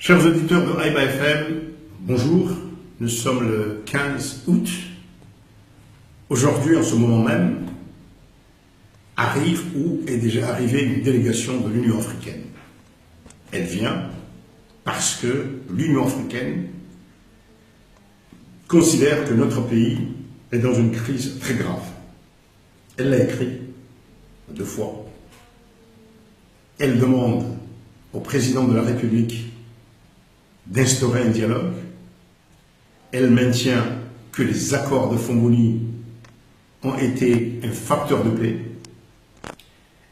Chers auditeurs de Haïba FM, bonjour. Nous sommes le 15 août. Aujourd'hui, en ce moment même, arrive ou est déjà arrivée une délégation de l'Union africaine. Elle vient parce que l'Union africaine considère que notre pays est dans une crise très grave. Elle l'a écrit 2 fois. Elle demande au président de la République d'instaurer un dialogue. Elle maintient que les accords de Fongouni ont été un facteur de paix.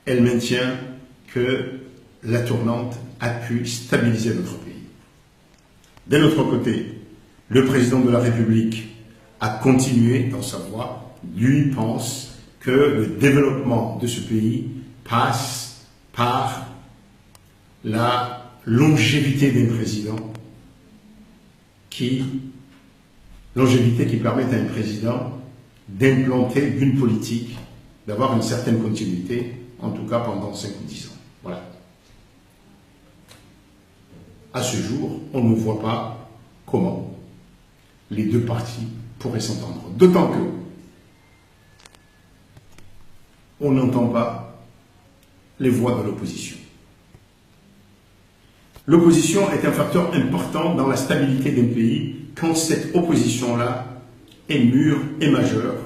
Elle maintient que la tournante a pu stabiliser notre pays. D'un autre côté, le président de la République a continué dans sa voie. Lui pense que le développement de ce pays passe par la longévité d'un président longévité qui permet à un président d'implanter une politique, d'avoir une certaine continuité, en tout cas pendant 5 ou 10 ans. Voilà. À ce jour, on ne voit pas comment les 2 parties pourraient s'entendre. D'autant que on n'entend pas les voix de l'opposition. L'opposition est un facteur important dans la stabilité d'un pays quand cette opposition-là est mûre et majeure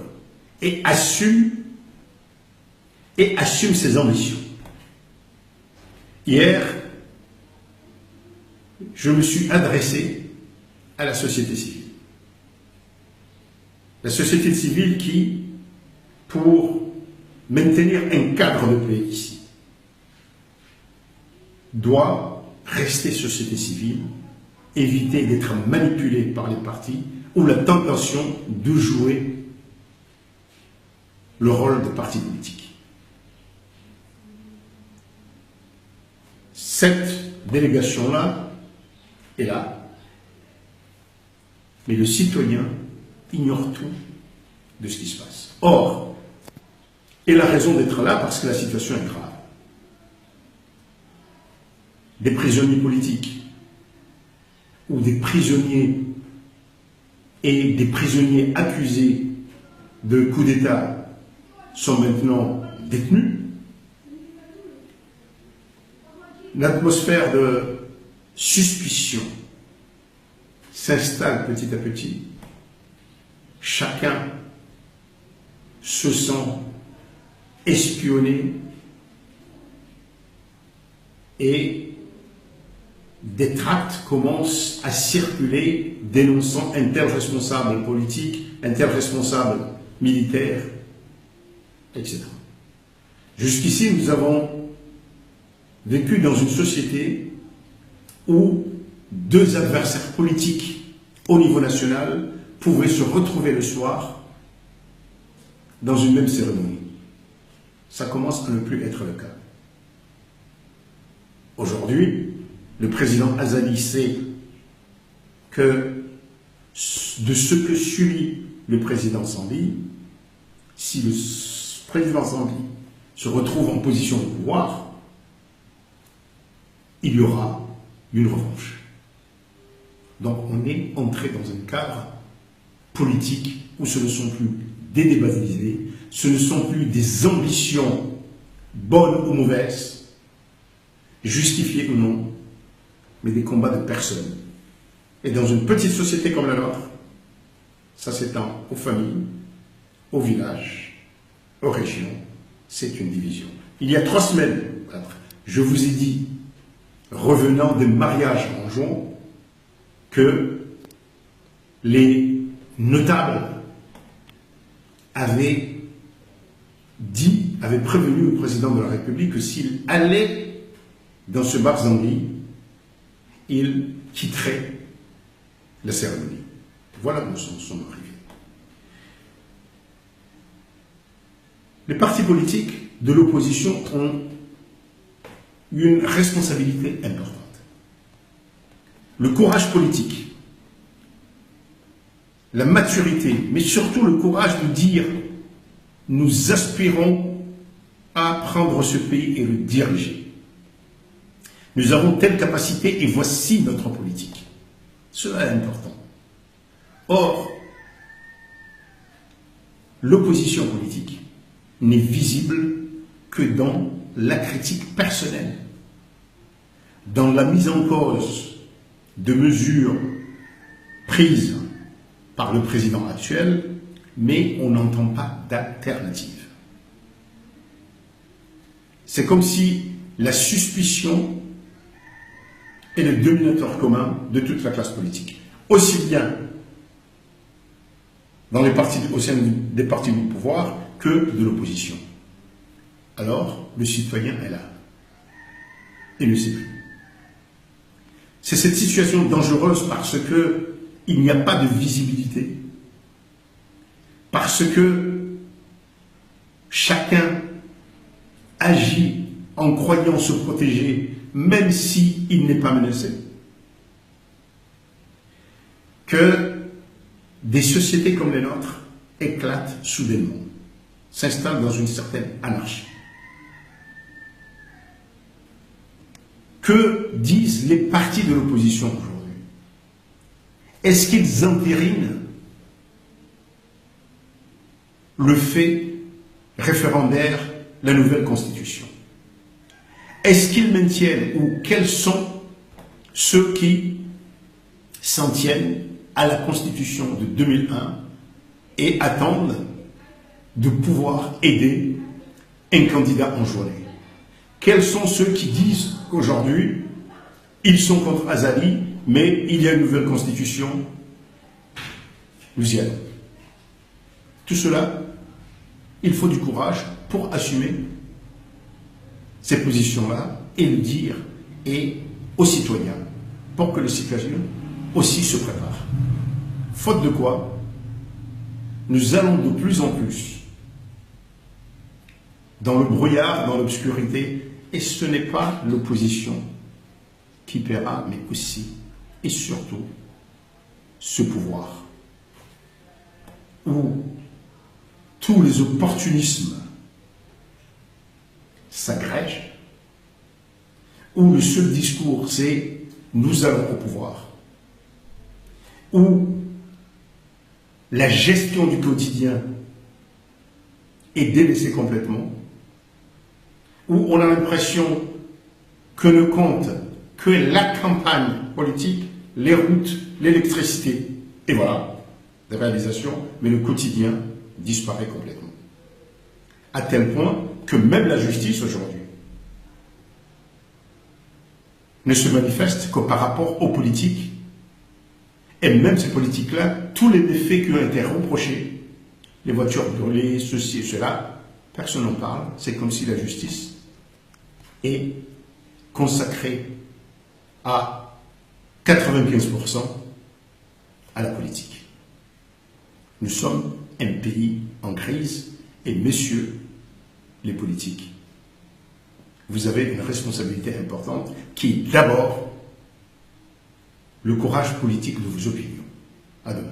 et assume ses ambitions. Hier, je me suis adressé à la société civile. La société civile qui, pour maintenir un cadre de paix ici, doit rester société civile, éviter d'être manipulée par les partis ou la tentation de jouer le rôle de parti politique. Cette délégation-là est là, mais le citoyen ignore tout de ce qui se passe. Or, elle a raison d'être là parce que la situation est grave. Des prisonniers politiques ou des prisonniers et des prisonniers accusés de coup d'État sont maintenant détenus. L'atmosphère de suspicion s'installe petit à petit. Chacun se sent espionné et des tracts commencent à circuler dénonçant un tel responsable politique, un tel responsable militaire, etc. Jusqu'ici, nous avons vécu dans une société où 2 adversaires politiques au niveau national pouvaient se retrouver le soir dans une même cérémonie. Ça commence à ne plus être le cas. Aujourd'hui, le président Azali sait que de ce que suit le président Sambi, si le président Sambi se retrouve en position de pouvoir, il y aura une revanche. Donc on est entré dans un cadre politique où ce ne sont plus des débats d'idées, ce ne sont plus des ambitions bonnes ou mauvaises, justifiées ou non, mais des combats de personnes. Et dans une petite société comme la nôtre, ça s'étend aux familles, aux villages, aux régions. C'est une division. Il y a 3 semaines, je vous ai dit, revenant des mariages en juin, que les notables avaient prévenu le président de la République que s'il allait dans ce Barzangui, il quitterait la cérémonie. Voilà où nous sommes arrivés. Les partis politiques de l'opposition ont une responsabilité importante. Le courage politique, la maturité, mais surtout le courage de dire « nous aspirons à prendre ce pays et le diriger ». Nous avons telle capacité et voici notre politique. Cela est important. Or, l'opposition politique n'est visible que dans la critique personnelle, dans la mise en cause de mesures prises par le président actuel, mais on n'entend pas d'alternative. C'est comme si la suspicion est le dominateur commun de toute la classe politique, aussi bien dans les partis, au sein des partis du pouvoir que de l'opposition. Alors, le citoyen est là. Il ne sait plus. C'est cette situation dangereuse parce qu'il n'y a pas de visibilité, parce que chacun agit en croyant se protéger, même s'il n'est pas menacé, que des sociétés comme les nôtres éclatent soudainement, s'installent dans une certaine anarchie. Que disent les partis de l'opposition aujourd'hui? Est-ce qu'ils entérinent le fait référendaire, la nouvelle constitution? Est-ce qu'ils maintiennent ou quels sont ceux qui s'en tiennent à la constitution de 2001 et attendent de pouvoir aider un candidat enjôlé? Quels sont ceux qui disent qu'aujourd'hui, ils sont contre Azali, mais il y a une nouvelle constitution, nous y allons? Tout cela, il faut du courage pour assumer ces positions-là et le dire aux citoyens, pour que les citoyens aussi se préparent. Faute de quoi, nous allons de plus en plus dans le brouillard, dans l'obscurité, et ce n'est pas l'opposition qui paiera, mais aussi et surtout ce pouvoir où tous les opportunismes s'agrègent, où le seul discours c'est « nous allons au pouvoir », où la gestion du quotidien est délaissée complètement, où on a l'impression que ne compte que la campagne politique, les routes, l'électricité, et voilà, des réalisations, mais le quotidien disparaît complètement. À tel point que même la justice aujourd'hui ne se manifeste que par rapport aux politiques, et même ces politiques-là, tous les méfaits qui ont été reprochés, les voitures brûlées, ceci et cela, personne n'en parle, c'est comme si la justice est consacrée à 95% à la politique. Nous sommes un pays en crise et messieurs les politiques, vous avez une responsabilité importante qui est d'abord le courage politique de vos opinions. À demain.